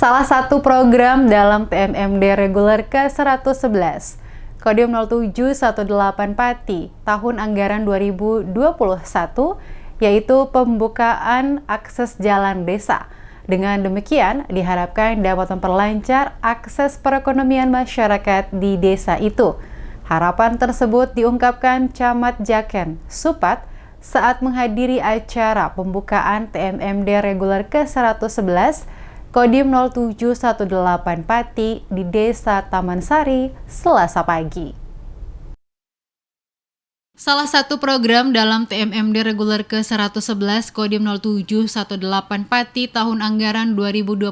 salah satu program dalam TMMD reguler ke-111, Kodim 0718 Pati, tahun anggaran 2021, yaitu pembukaan akses jalan desa. Dengan demikian, diharapkan dapat memperlancar akses perekonomian masyarakat di desa itu. Harapan tersebut diungkapkan Camat Jaken, Supat, saat menghadiri acara pembukaan TMMD reguler ke-111 Kodim 0718 Pati di Desa Taman Sari, Selasa pagi. Salah satu program dalam TMMD reguler ke-111 Kodim 0718 Pati tahun anggaran 2021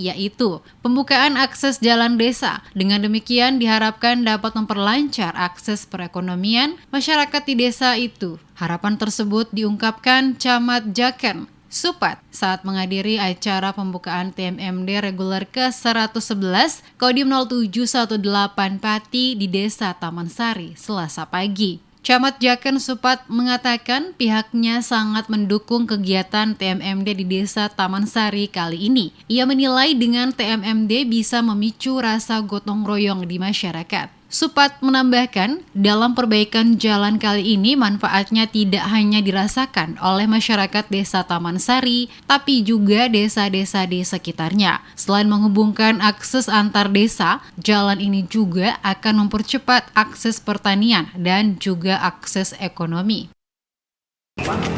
yaitu pembukaan akses jalan desa. Dengan demikian diharapkan dapat memperlancar akses perekonomian masyarakat di desa itu. Harapan tersebut diungkapkan Camat Jaken, Supat, saat menghadiri acara pembukaan TMMD reguler ke-111 Kodim 0718 Pati di Desa Taman Sari, Selasa pagi. Camat Jaken Supat mengatakan pihaknya sangat mendukung kegiatan TMMD di Desa Taman Sari kali ini. Ia menilai dengan TMMD bisa memicu rasa gotong royong di masyarakat. Supat menambahkan, dalam perbaikan jalan kali ini manfaatnya tidak hanya dirasakan oleh masyarakat Desa Taman Sari, tapi juga desa-desa di sekitarnya. Selain menghubungkan akses antar desa, jalan ini juga akan mempercepat akses pertanian dan juga akses ekonomi.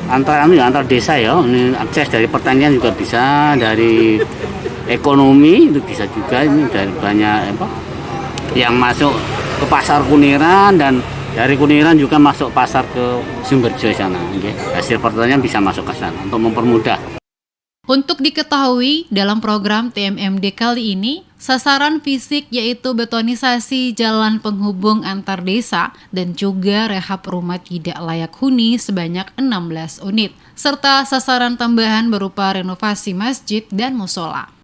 Antar desa ya, ini akses dari pertanian juga bisa, dari ekonomi itu bisa juga, ini dari banyak yang masuk ke pasar Kuniran, dan dari Kuniran juga masuk pasar ke Sumberjo sana. Hasil pertanian bisa masuk ke sana untuk mempermudah. Untuk diketahui, dalam program TMMD kali ini, sasaran fisik yaitu betonisasi jalan penghubung antar desa dan juga rehab rumah tidak layak huni sebanyak 16 unit, serta sasaran tambahan berupa renovasi masjid dan musola.